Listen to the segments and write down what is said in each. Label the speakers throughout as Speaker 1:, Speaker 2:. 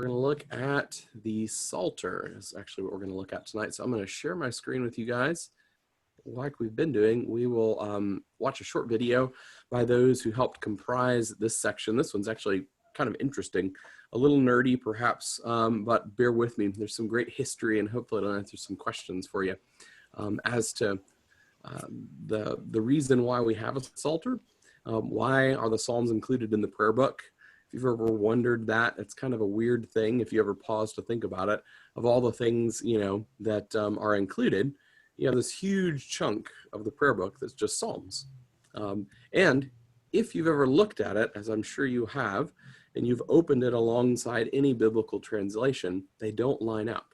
Speaker 1: We're going to look at the Psalter. Is actually what we're going to look at tonight. So I'm going to share my screen with you guys. Like we've been doing, we will watch a short video by those who helped comprise this section. This one's actually kind of interesting, a little nerdy perhaps, but bear with me. There's some great history, and hopefully it'll answer some questions for you as to the reason why we have a Psalter. Why are the Psalms included in the prayer book? If you've ever wondered that, it's kind of a weird thing if you ever pause to think about it. Of all the things, that are included, you have this huge chunk of the prayer book that's just Psalms. And if you've ever looked at it, as I'm sure you have, and you've opened it alongside any biblical translation, they don't line up.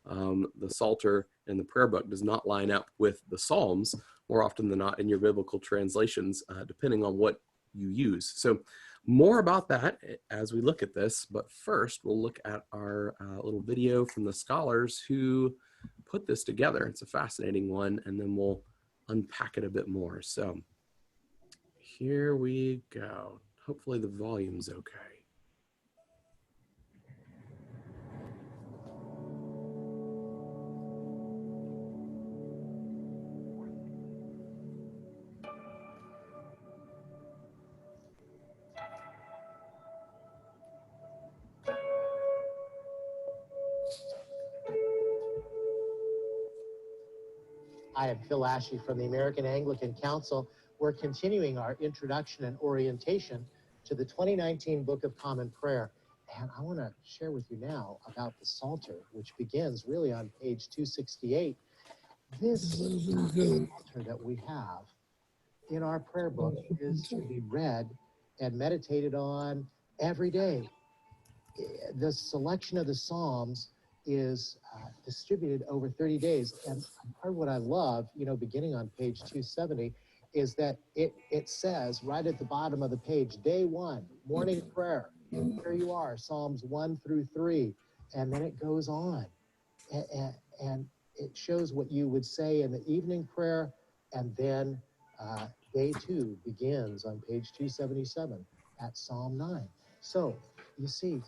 Speaker 1: The Psalter and the prayer book does not line up with the Psalms more often than not in your biblical translations, depending on what you use. So more about that as we look at this, but first we'll look at our little video from the scholars who put this together. It's a fascinating one, and then we'll unpack it a bit more. So here we go. Hopefully the volume's okay.
Speaker 2: I am Phil Ashey from the American Anglican Council. We're continuing our introduction and orientation to the 2019 Book of Common Prayer. And I want to share with you now about the Psalter, which begins really on page 268. This Psalter that we have in our prayer book is to be read and meditated on every day. The selection of the Psalms is distributed over 30 days. And part of what I love, beginning on page 270, is that it says right at the bottom of the page, day one, morning prayer. Here you are, Psalms 1 through 3. And then it goes on. And it shows what you would say in the evening prayer. And then day 2 begins on page 277 at Psalm 9. So you see,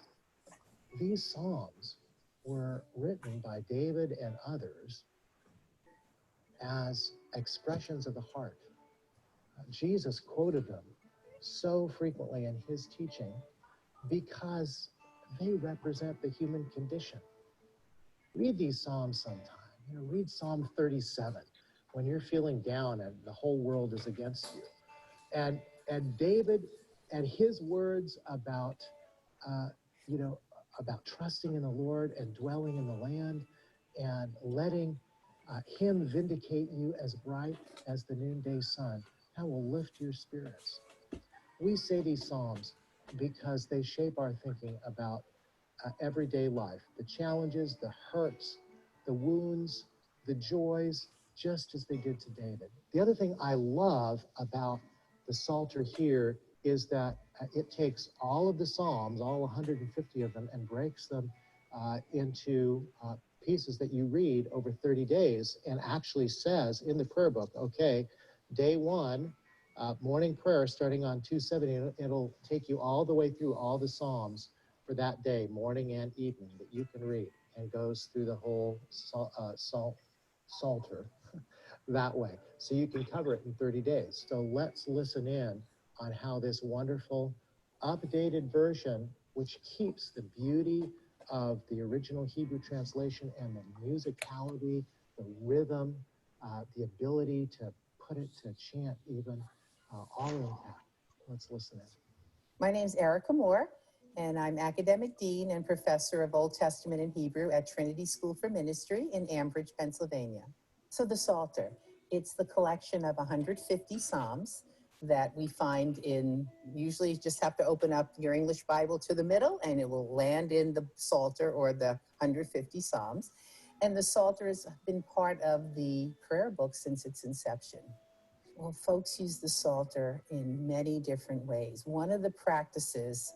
Speaker 2: these Psalms were written by David and others as expressions of the heart. Jesus quoted them so frequently in his teaching because they represent the human condition. Read these Psalms sometime. Read Psalm 37 when you're feeling down and the whole world is against you. And David and his words about trusting in the Lord and dwelling in the land and letting him vindicate you as bright as the noonday sun. That will lift your spirits. We say these Psalms because they shape our thinking about everyday life, the challenges, the hurts, the wounds, the joys, just as they did to David. The other thing I love about the Psalter here is that it takes all of the Psalms, all 150 of them, and breaks them into pieces that you read over 30 days and actually says in the prayer book, okay, day 1, morning prayer starting on 270, it'll take you all the way through all the Psalms for that day, morning and evening, that you can read, and goes through the whole Psalter that way. So you can cover it in 30 days. So let's listen in on how this wonderful updated version, which keeps the beauty of the original Hebrew translation and the musicality, the rhythm, the ability to put it to chant even, all intact. Let's listen in.
Speaker 3: My name is Erica Moore, and I'm Academic Dean and Professor of Old Testament and Hebrew at Trinity School for Ministry in Ambridge, Pennsylvania. So the Psalter, it's the collection of 150 Psalms that we find in, usually you just have to open up your English Bible to the middle and it will land in the Psalter or the 150 Psalms. And the Psalter has been part of the prayer book since its inception. Well, folks use the Psalter in many different ways. One of the practices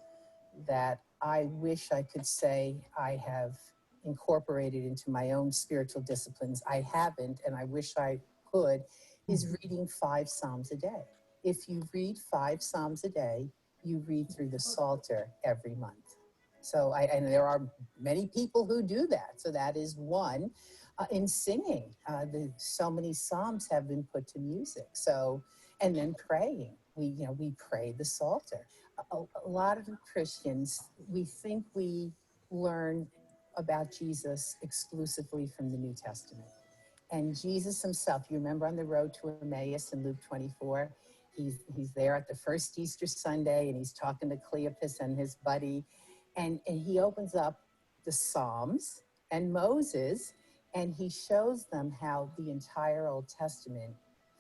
Speaker 3: that I wish I could say I have incorporated into my own spiritual disciplines, I haven't, and I wish I could, is reading 5 Psalms a day. If you read 5 Psalms a day, you read through the Psalter every month. So and there are many people who do that. So that is one. In singing, so many psalms have been put to music. So, and then praying, we pray the Psalter. A lot of Christians, we think we learn about Jesus exclusively from the New Testament. And Jesus himself, you remember on the road to Emmaus in Luke 24, he's there at the first Easter Sunday, and he's talking to Cleopas and his buddy, and he opens up the Psalms and Moses, and he shows them how the entire Old Testament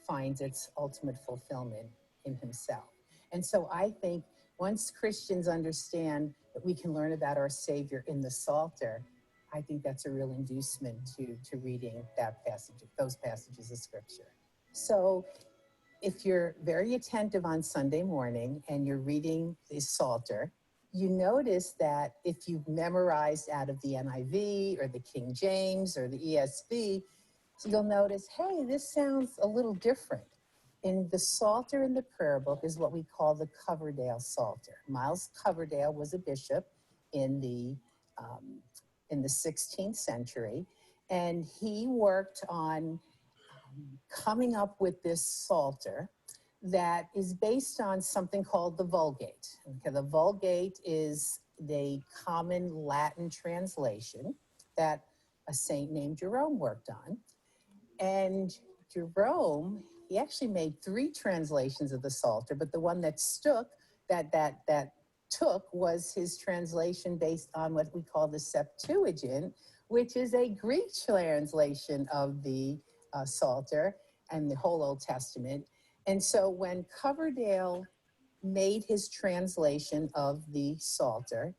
Speaker 3: finds its ultimate fulfillment in himself. And so I think once Christians understand that we can learn about our Savior in the Psalter, I think that's a real inducement to reading that passage, those passages of scripture. So if you're very attentive on Sunday morning and you're reading the Psalter, you notice that if you've memorized out of the NIV or the King James or the ESV, so you'll notice, hey, this sounds a little different. In the Psalter in the prayer book is what we call the Coverdale Psalter. Miles Coverdale was a bishop in the 16th century, and he worked on coming up with this Psalter that is based on something called the Vulgate. Okay, the Vulgate is the common Latin translation that a saint named Jerome worked on. And Jerome, he actually made 3 translations of the Psalter, but the one that took was his translation based on what we call the Septuagint, which is a Greek translation of the Psalter and the whole Old Testament. And so when Coverdale made his translation of the Psalter,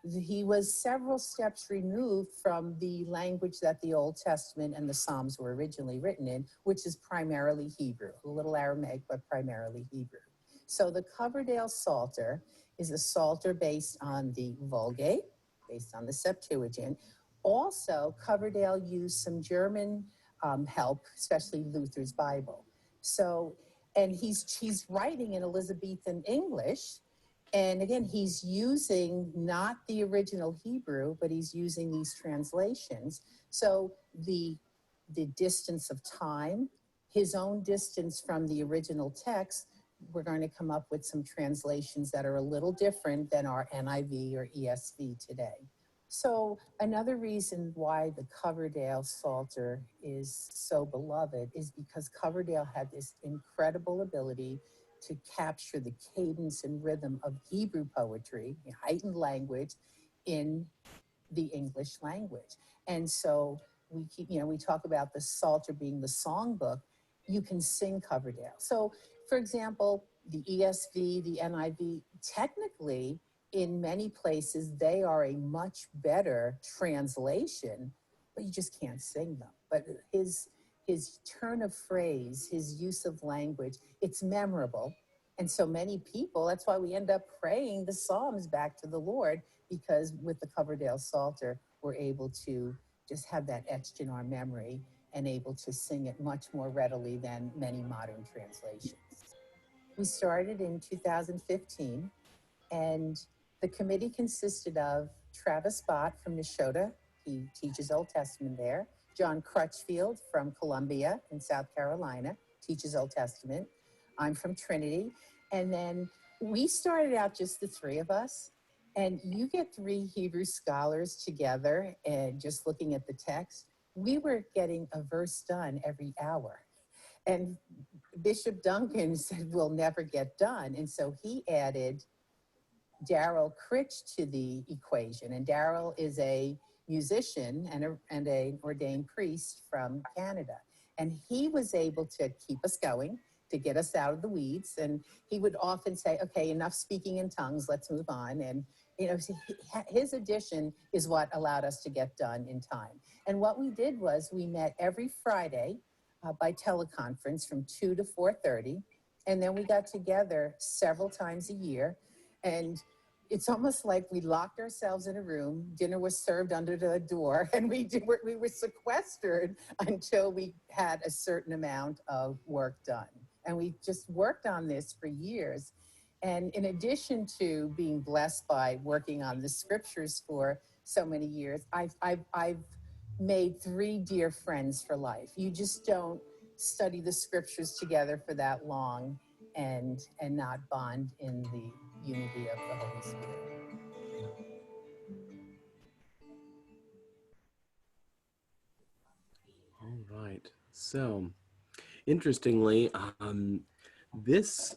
Speaker 3: he was several steps removed from the language that the Old Testament and the Psalms were originally written in, which is primarily Hebrew, a little Aramaic, but primarily Hebrew. So the Coverdale Psalter is a Psalter based on the Vulgate, based on the Septuagint. Also, Coverdale used some German help, especially Luther's Bible. So, and he's writing in Elizabethan English. And again, he's using not the original Hebrew, but he's using these translations. So the distance of time, his own distance from the original text, we're going to come up with some translations that are a little different than our NIV or ESV today. So another reason why the Coverdale Psalter is so beloved is because Coverdale had this incredible ability to capture the cadence and rhythm of Hebrew poetry, heightened language, in the English language. And so we talk about the Psalter being the songbook. You can sing Coverdale. So, for example, the ESV, the NIV, technically, in many places, they are a much better translation, but you just can't sing them. But his turn of phrase, his use of language, it's memorable. And so many people, that's why we end up praying the Psalms back to the Lord, because with the Coverdale Psalter, we're able to just have that etched in our memory and able to sing it much more readily than many modern translations. We started in 2015, and the committee consisted of Travis Bott from Neshota. He teaches Old Testament there. John Crutchfield from Columbia in South Carolina, teaches Old Testament. I'm from Trinity. And then we started out just the 3 of us. And you get 3 Hebrew scholars together and just looking at the text. We were getting a verse done every hour. And Bishop Duncan said, we'll never get done. And so he added Daryl Critch to the equation. And Daryl is a musician and an ordained priest from Canada. And he was able to keep us going, to get us out of the weeds. And he would often say, okay, enough speaking in tongues, let's move on. And his addition is what allowed us to get done in time. And what we did was we met every Friday by teleconference from 2 to 4:30. And then we got together several times a year. And it's almost like we locked ourselves in a room, dinner was served under the door, and we were sequestered until we had a certain amount of work done. And we just worked on this for years. And in addition to being blessed by working on the scriptures for so many years, I've made 3 dear friends for life. You just don't study the scriptures together for that long and not bond in the unity of the Holy Spirit.
Speaker 1: All right. So, interestingly, this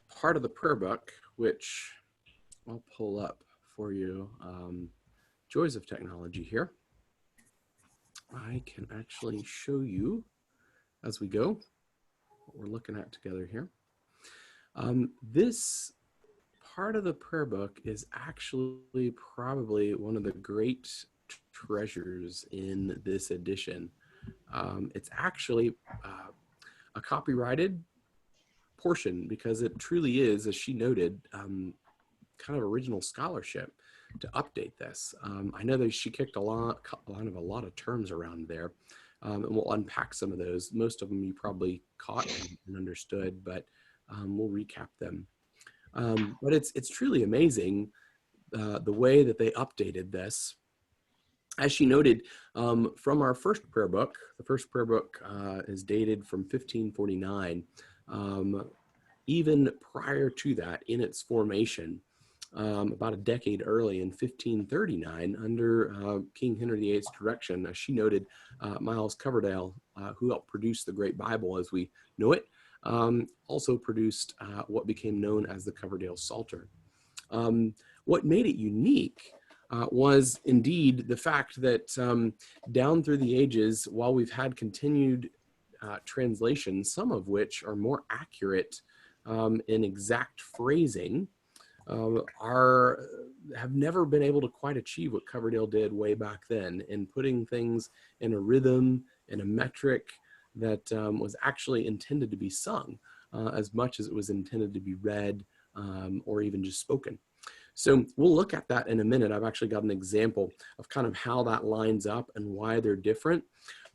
Speaker 1: part of the prayer book, which I'll pull up for you, joys of technology here. I can actually show you as we go what we're looking at together here. This part of the prayer book is actually probably one of the great treasures in this edition. It's actually a copyrighted portion because it truly is, as she noted, kind of original scholarship to update this. I know that she kicked a lot of terms around there, and we'll unpack some of those. Most of them you probably caught and understood, but we'll recap them. But it's truly amazing the way that they updated this. As she noted, from our first prayer book, the first prayer book is dated from 1549. Even prior to that, in its formation, about a decade early in 1539, under King Henry VIII's direction, as she noted, Miles Coverdale, who helped produce the Great Bible as we know it, also produced what became known as the Coverdale Psalter. What made it unique was indeed the fact that down through the ages, while we've had continued translations, some of which are more accurate in exact phrasing, have never been able to quite achieve what Coverdale did way back then in putting things in a rhythm, in a metric that was actually intended to be sung as much as it was intended to be read or even just spoken. So we'll look at that in a minute. I've actually got an example of kind of how that lines up and why they're different.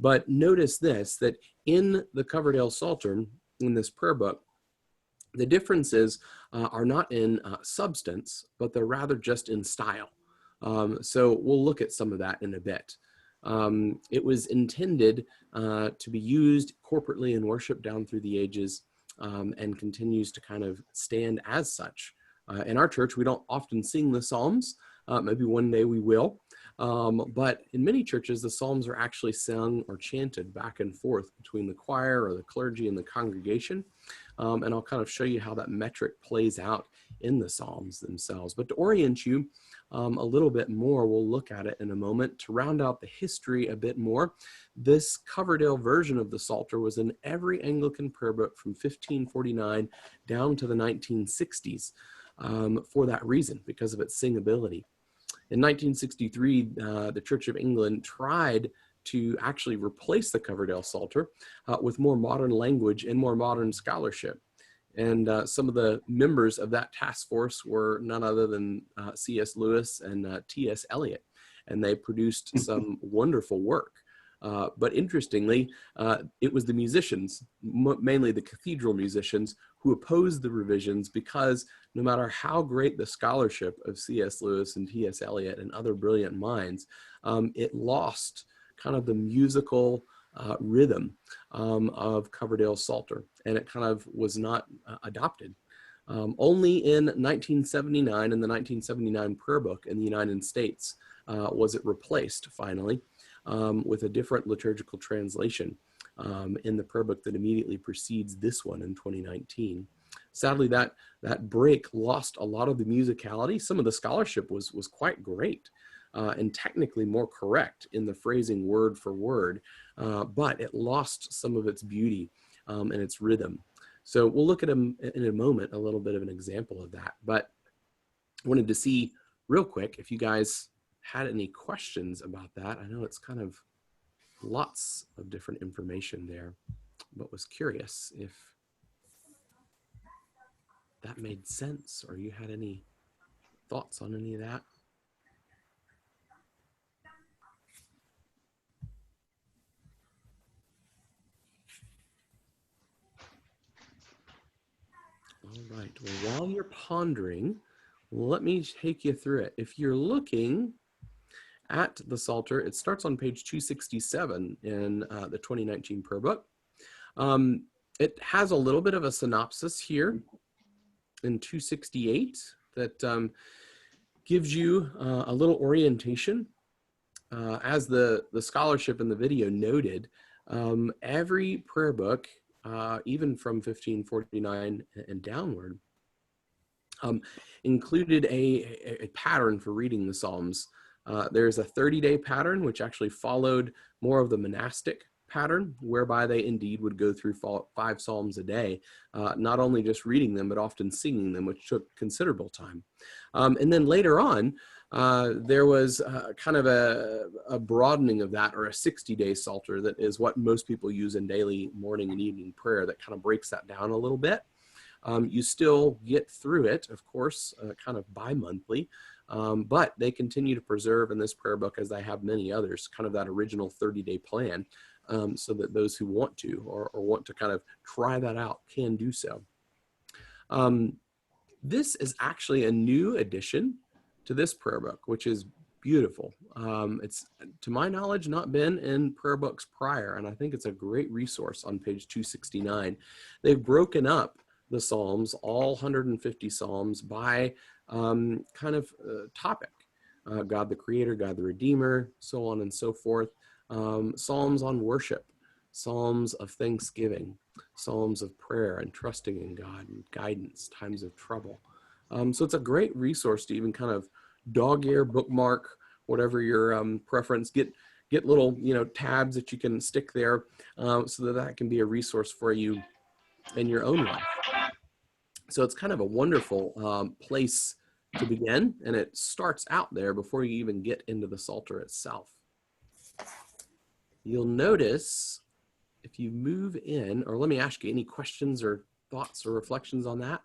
Speaker 1: But notice this, that in the Coverdale Psalter, in this prayer book, the differences are not in substance, but they're rather just in style. So we'll look at some of that in a bit. It was intended to be used corporately in worship down through the ages and continues to kind of stand as such. In our church, we don't often sing the Psalms. Maybe one day we will. But in many churches, the Psalms are actually sung or chanted back and forth between the choir or the clergy and the congregation. And I'll kind of show you how that metric plays out in the Psalms themselves. But to orient you a little bit more, we'll look at it in a moment. To round out the history a bit more, this Coverdale version of the Psalter was in every Anglican prayer book from 1549 down to the 1960s for that reason, because of its singability. In 1963, the Church of England tried to actually replace the Coverdale Psalter with more modern language and more modern scholarship. And some of the members of that task force were none other than C.S. Lewis and T.S. Eliot. And they produced some wonderful work. But interestingly, it was the musicians, mainly the cathedral musicians, who opposed the revisions because no matter how great the scholarship of C.S. Lewis and T.S. Eliot and other brilliant minds, it lost kind of the musical rhythm of Coverdale's Psalter, and it kind of was not adopted. Only in 1979, in the 1979 prayer book in the United States, was it replaced finally with a different liturgical translation in the prayer book that immediately precedes this one in 2019. Sadly, that break lost a lot of the musicality. Some of the scholarship was quite great and technically more correct in the phrasing word for word, but it lost some of its beauty and its rhythm. So we'll look at them in a moment, a little bit of an example of that. But I wanted to see real quick if you guys had any questions about that. I know it's kind of lots of different information there, but was curious if that made sense or you had any thoughts on any of that. All right. Well, while you're pondering, let me take you through it. If you're looking at the Psalter, it starts on page 267 in the 2019 prayer book. It has a little bit of a synopsis here in 268 that gives you a little orientation. As the scholarship in the video noted, every prayer book, even from 1549 and downward, included a pattern for reading the Psalms. There's a 30-day pattern, which actually followed more of the monastic pattern, whereby they indeed would go through 5 Psalms a day, not only just reading them, but often singing them, which took considerable time. And then later on, there was kind of a broadening of that, or a 60-day Psalter that is what most people use in daily morning and evening prayer, that kind of breaks that down a little bit. You still get through it, of course, kind of bi-monthly, but they continue to preserve in this prayer book, as they have many others, kind of that original 30-day plan, so that those who want to or want to kind of try that out can do so. This is actually a new addition to this prayer book, which is beautiful. It's, to my knowledge, not been in prayer books prior, and I think it's a great resource on page 269. They've broken up the Psalms, all 150 Psalms, by kind of topic. God the Creator, God the Redeemer, so on and so forth. Psalms on worship, Psalms of thanksgiving, Psalms of prayer and trusting in God and guidance, times of trouble. So it's a great resource to even kind of dog-ear, bookmark, whatever your preference. Get little tabs that you can stick there, so that can be a resource for you in your own life. So it's kind of a wonderful place to begin, and it starts out there before you even get into the Psalter itself. You'll notice if you move in, or let me ask you, any questions or thoughts or reflections on that?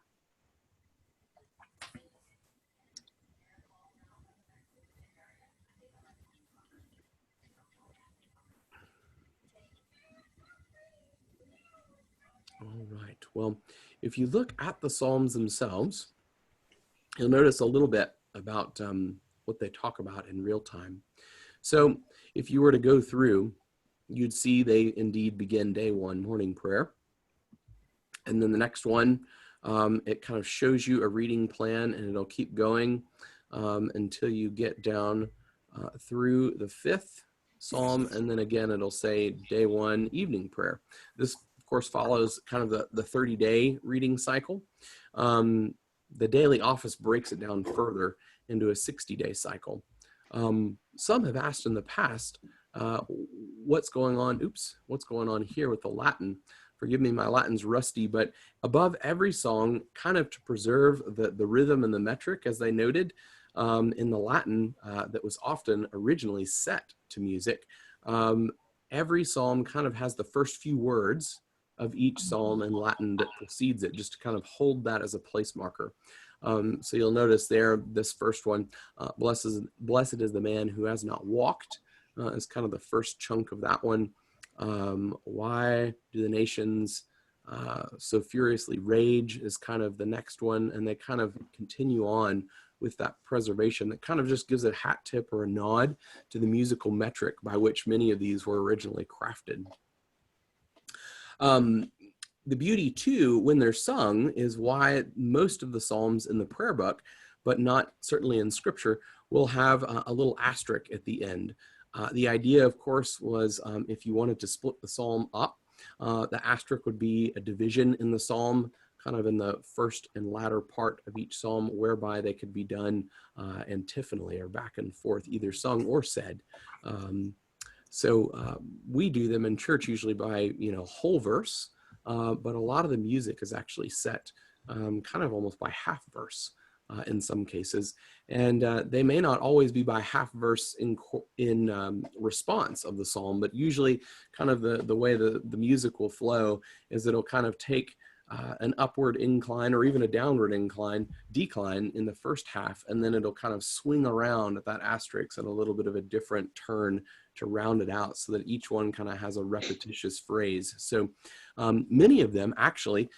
Speaker 1: All right, well, if you look at the Psalms themselves, you'll notice a little bit about what they talk about in real time. So if you were to go through, you'd see they indeed begin day 1, morning prayer. And then the next one, it kind of shows you a reading plan, and it'll keep going until you get down through the 5th Psalm. And then again, it'll say day 1, evening prayer. This, of course, follows kind of the 30-day reading cycle. The daily office breaks it down further into a 60-day cycle. Some have asked in the past, what's going on here with the Latin? Forgive me, my Latin's rusty, but above every song, kind of to preserve the rhythm and the metric, as they noted, in the Latin that was often originally set to music, every psalm kind of has the first few words of each psalm in Latin that precedes it, just to kind of hold that as a place marker. So you'll notice there, this first one, blessed is the man who has not walked, is kind of the first chunk of that one. Why do the nations so furiously rage is kind of the next one, and they kind of continue on with that preservation that kind of just gives a hat tip or a nod to the musical metric by which many of these were originally crafted. The beauty too, when they're sung, is why most of the Psalms in the prayer book, but not certainly in Scripture, will have a little asterisk at the end. The idea, of course, was if you wanted to split the Psalm up, the asterisk would be a division in the Psalm, kind of in the first and latter part of each Psalm, whereby they could be done antiphonally, or back and forth, either sung or said. So we do them in church usually by, whole verse, but a lot of the music is actually set kind of almost by half verse in some cases. And they may not always be by half verse in response of the psalm, but usually kind of the way the music will flow is it'll kind of take an upward incline or even a downward decline in the first half, and then it'll kind of swing around at that asterisk at a little bit of a different turn to round it out, so that each one kind of has a repetitious phrase. So many of them actually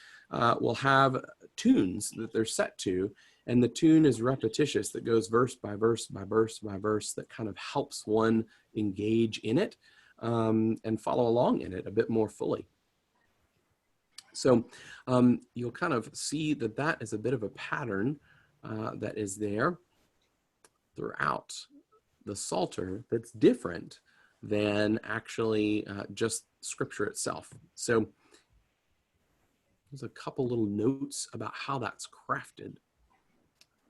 Speaker 1: will have tunes that they're set to, and the tune is repetitious, that goes verse by verse by verse by verse, that kind of helps one engage in it and follow along in it a bit more fully. So you'll kind of see that that is a bit of a pattern that is there throughout the Psalter that's different than actually just scripture itself. So there's a couple little notes about how that's crafted.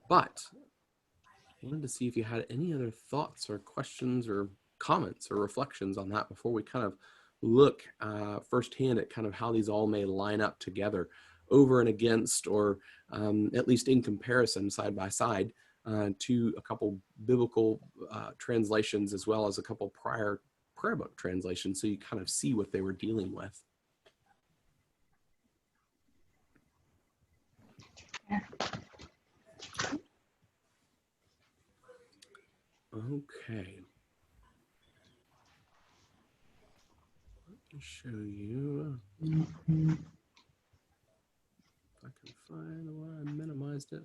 Speaker 1: But I wanted to see if you had any other thoughts or questions or comments or reflections on that before we kind of look firsthand at kind of how these all may line up together over and against, or at least in comparison side by side to a couple biblical translations, as well as a couple prior prayer book translations, so you kind of see what they were dealing with. Okay. Let me show you. If I can find where I minimized it.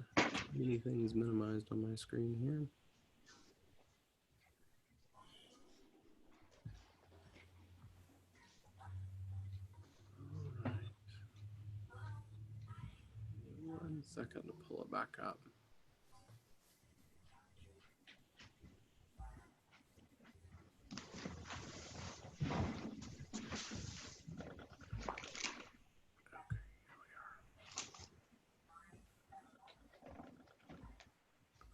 Speaker 1: Many things minimized on my screen here. All right. 1 second to pull it back up.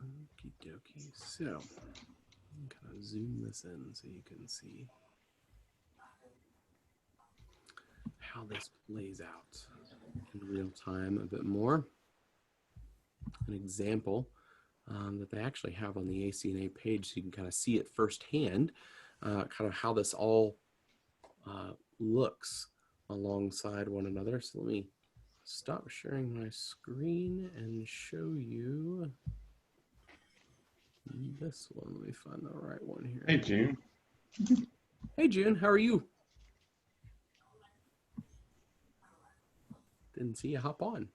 Speaker 1: Okie dokie. So, I'm kind of zoom this in so you can see how this plays out in real time a bit more. An example that they actually have on the ACNA page, so you can kind of see it firsthand, kind of how this all looks alongside one another. So let me stop sharing my screen and show you this one. Let me find the right one here.
Speaker 4: Hey, June.
Speaker 1: Hey, June, how are you? Didn't see you hop on.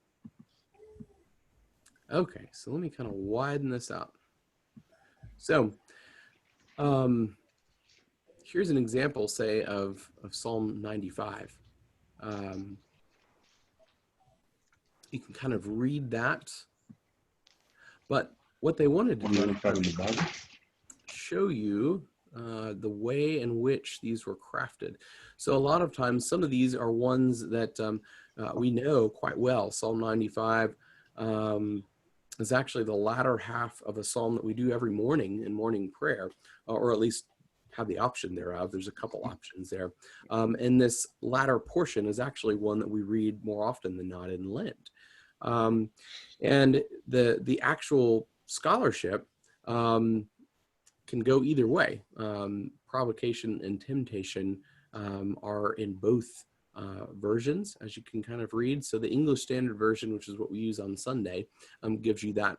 Speaker 1: Okay, so let me kind of widen this out. So here's an example, say, of Psalm 95. You can kind of read that, but what they wanted to do is show you the way in which these were crafted. So a lot of times, some of these are ones that we know quite well. Psalm 95 is actually the latter half of a psalm that we do every morning in morning prayer, or at least have the option thereof. There's a couple options there. And this latter portion is actually one that we read more often than not in Lent. And the actual scholarship can go either way. Provocation and temptation are in both versions, as you can kind of read. So the English Standard Version, which is what we use on Sunday, gives you that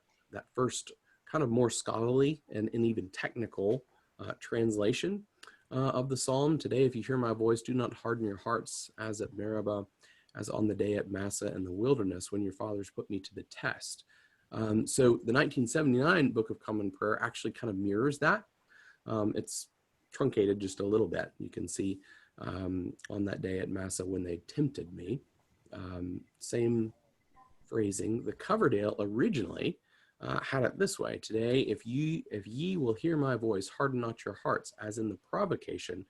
Speaker 1: first kind of more scholarly and even technical translation of the psalm. Today, if you hear my voice, do not harden your hearts as at Meribah, as on the day at Massa in the wilderness, when your fathers put me to the test. So the 1979 Book of Common Prayer actually kind of mirrors that. It's truncated just a little bit. You can see on that day at Massa when they tempted me. Same phrasing. The Coverdale originally had it this way: today, if ye will hear my voice, harden not your hearts, as in the provocation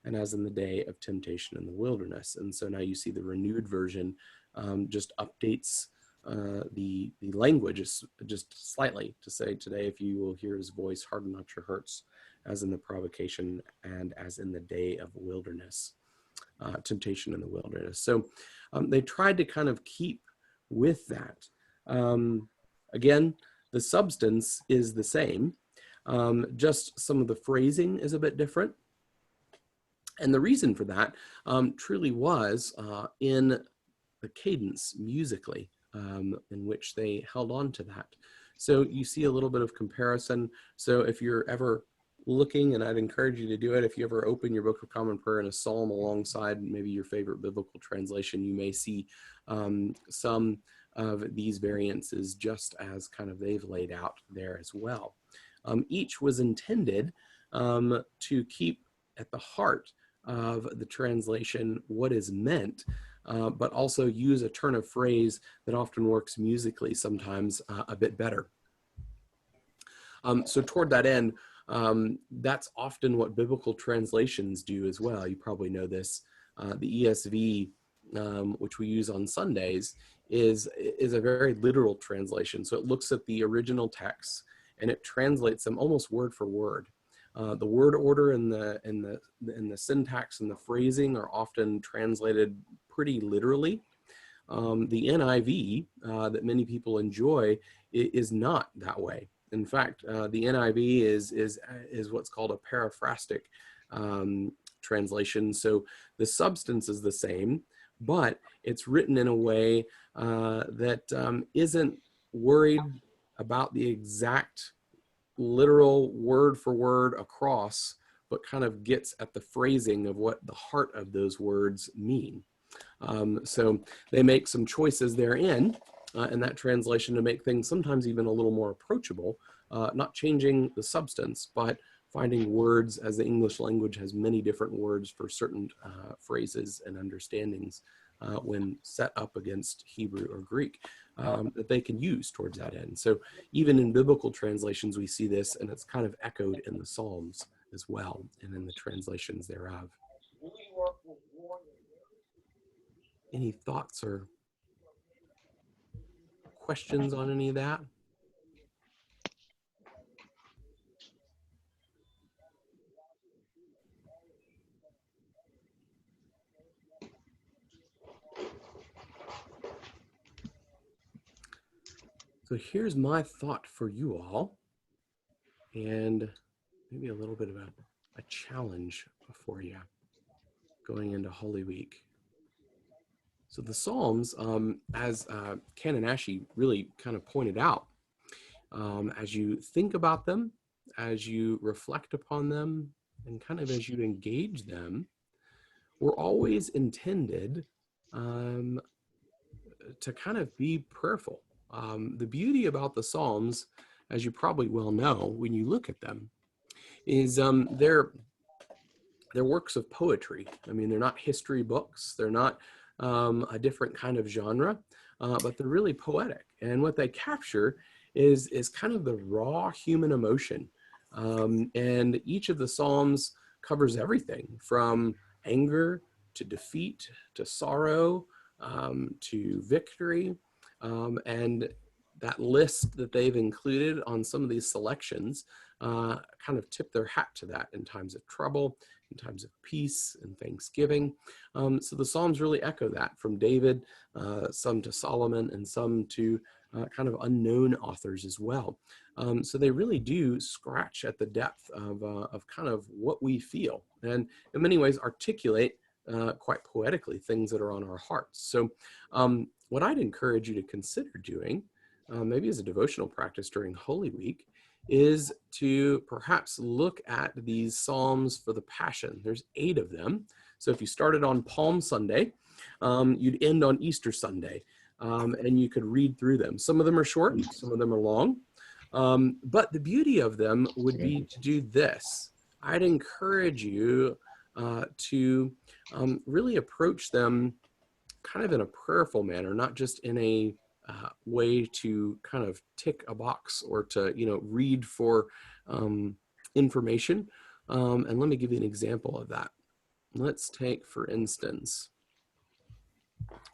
Speaker 1: and as in the day of temptation in the wilderness. And so now you see the renewed version just updates the language just slightly to say, today, if you will hear his voice, harden not your hearts, as in the provocation and as in the day of wilderness, temptation in the wilderness. So they tried to kind of keep with that. Again, the substance is the same, just some of the phrasing is a bit different. And the reason for that truly was in the cadence musically, in which they held on to that. So you see a little bit of comparison. So if you're ever looking, and I'd encourage you to do it. If you ever open your Book of Common Prayer in a psalm alongside maybe your favorite biblical translation, you may see some of these variances just as kind of they've laid out there as well. Each was intended to keep at the heart of the translation what is meant, but also use a turn of phrase that often works musically sometimes a bit better. So toward that end, that's often what biblical translations do as well. You probably know this. The ESV, which we use on Sundays, is a very literal translation. So it looks at the original texts and it translates them almost word for word. The word order and the syntax and the phrasing are often translated pretty literally. The NIV that many people enjoy is not that way. In fact, the NIV is what's called a paraphrastic translation. So the substance is the same, but it's written in a way that isn't worried about the exact literal word for word across, but kind of gets at the phrasing of what the heart of those words mean. So they make some choices therein in that translation to make things sometimes even a little more approachable, not changing the substance, but finding words, as the English language has many different words for certain phrases and understandings when set up against Hebrew or Greek that they can use towards that end. So even in biblical translations, we see this, and it's kind of echoed in the Psalms as well, and in the translations thereof. Any thoughts or questions on any of that? So here's my thought for you all, and maybe a little bit of a challenge for you going into Holy Week. So the Psalms, as Ken and Ashley really kind of pointed out, as you think about them, as you reflect upon them, and kind of as you engage them, we're always intended to kind of be prayerful. The beauty about the Psalms, as you probably well know when you look at them, is they're works of poetry. I mean, they're not history books. They're not a different kind of genre, but they're really poetic. And what they capture is kind of the raw human emotion. And each of the Psalms covers everything from anger to defeat to sorrow to victory. And that list that they've included on some of these selections kind of tip their hat to that in times of trouble, in times of peace and thanksgiving. So the Psalms really echo that, from David, some to Solomon, and some to kind of unknown authors as well. So they really do scratch at the depth of kind of what we feel, and in many ways articulate quite poetically things that are on our hearts. So what I'd encourage you to consider doing, maybe as a devotional practice during Holy Week, is to perhaps look at these Psalms for the Passion. There's 8 of them. So if you started on Palm Sunday, you'd end on Easter Sunday, and you could read through them. Some of them are short, some of them are long, but the beauty of them would be to do this. I'd encourage you to really approach them kind of in a prayerful manner, not just in a way to kind of tick a box or to, read for information. And let me give you an example of that. Let's take, for instance,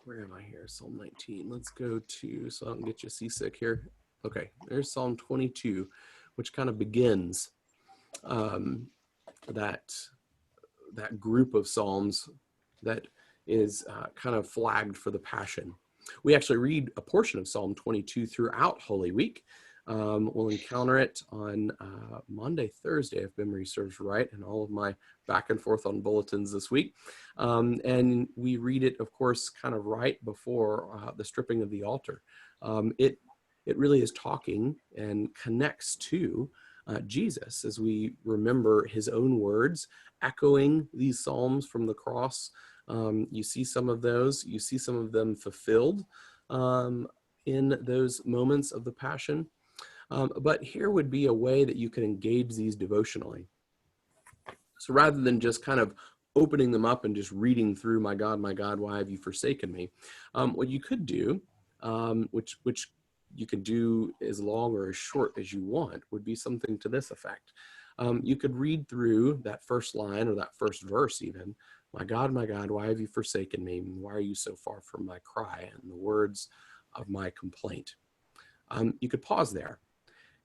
Speaker 1: where am I here? Psalm 19. Let's go to, so I don't get you seasick here. Okay, there's Psalm 22, which kind of begins that group of Psalms that is kind of flagged for the Passion. We actually read a portion of Psalm 22 throughout Holy Week. We'll encounter it on Monday, Thursday, if memory serves right, and all of my back and forth on bulletins this week. And we read it, of course, kind of right before the stripping of the altar. It really is talking and connects to Jesus as we remember his own words echoing these Psalms from the cross. You see some of those, you see some of them fulfilled in those moments of the Passion. But here would be a way that you can engage these devotionally. So rather than just kind of opening them up and just reading through, my God, why have you forsaken me? What you could do, which you can do as long or as short as you want, would be something to this effect. You could read through that first line or that first verse even, my God, why have you forsaken me? Why are you so far from my cry and the words of my complaint? You could pause there.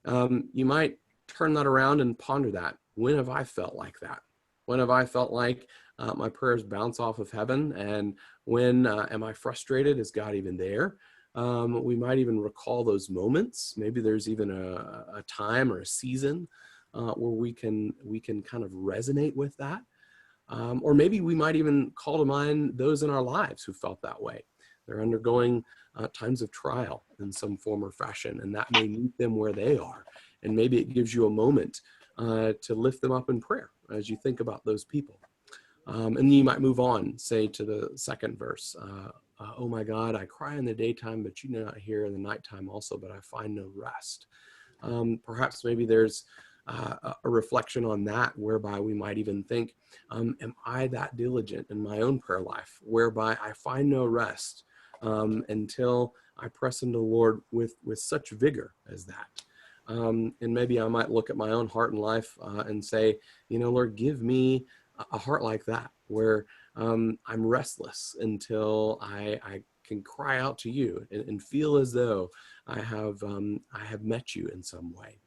Speaker 1: You might turn that around and ponder that. When have I felt like that? When have I felt like my prayers bounce off of heaven? And when am I frustrated? Is God even there? We might even recall those moments. Maybe there's even a time or a season where we can kind of resonate with that. Or maybe we might even call to mind those in our lives who felt that way. They're undergoing times of trial in some form or fashion, and that may meet them where they are. And maybe it gives you a moment to lift them up in prayer as you think about those people. And then you might move on, say, to the second verse. Oh my God, I cry in the daytime, but you do not hear in the nighttime also, but I find no rest. Perhaps maybe there's a reflection on that, whereby we might even think, am I that diligent in my own prayer life, whereby I find no rest until I press into the Lord with such vigor as that? And maybe I might look at my own heart and life and say, Lord, give me a heart like that, where I'm restless until I can cry out to you and feel as though I have met you in some way.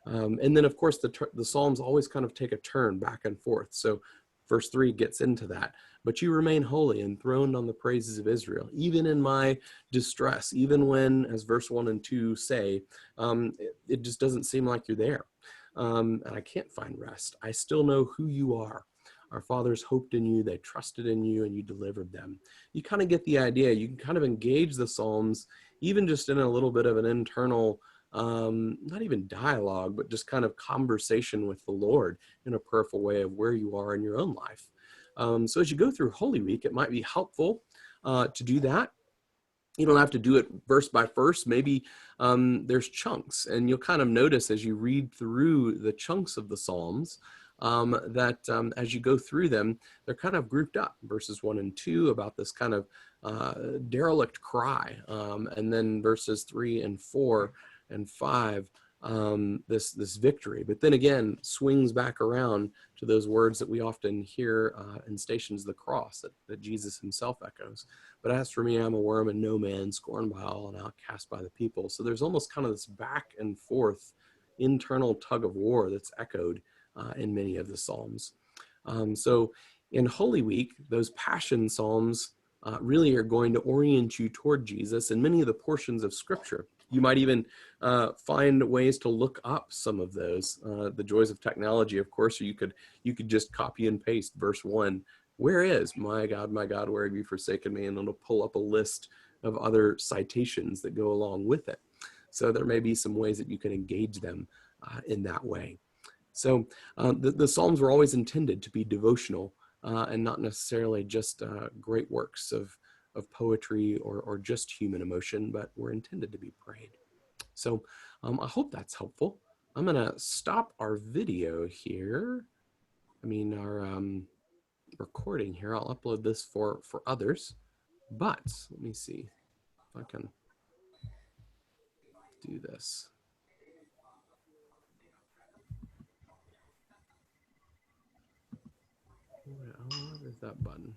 Speaker 1: And then, of course, the Psalms always kind of take a turn back and forth. So verse 3 gets into that. But you remain holy, enthroned on the praises of Israel. Even in my distress, even when, as verse 1 and 2 say, it just doesn't seem like you're there. And I can't find rest. I still know who you are. Our fathers hoped in you, they trusted in you, and you delivered them. You kind of get the idea. You can kind of engage the Psalms, even just in a little bit of an internal not even dialogue, but just kind of conversation with the Lord in a prayerful way of where you are in your own life. So as you go through Holy Week, it might be helpful to do that. You don't have to do it verse by verse. Maybe there's chunks, and you'll kind of notice as you read through the chunks of the Psalms that as you go through them, they're kind of grouped up. Verses 1 and 2 about this kind of derelict cry, and then verses 3 and 4 and 5, this victory. But then again, swings back around to those words that we often hear in Stations of the Cross that Jesus himself echoes. But as for me, I'm a worm and no man, scorned by all and outcast by the people. So there's almost kind of this back and forth internal tug of war that's echoed in many of the Psalms. So in Holy Week, those Passion Psalms really are going to orient you toward Jesus in many of the portions of Scripture. You might even find ways to look up some of those. The joys of technology, of course, or you could just copy and paste verse 1. Where is my God, where have you forsaken me? And it'll pull up a list of other citations that go along with it. So there may be some ways that you can engage them in that way. So the Psalms were always intended to be devotional and not necessarily just great works of poetry or just human emotion, but were intended to be prayed. So I hope that's helpful. I'm going to stop our video here. Our recording here. I'll upload this for others, but let me see if I can do this. What is that button?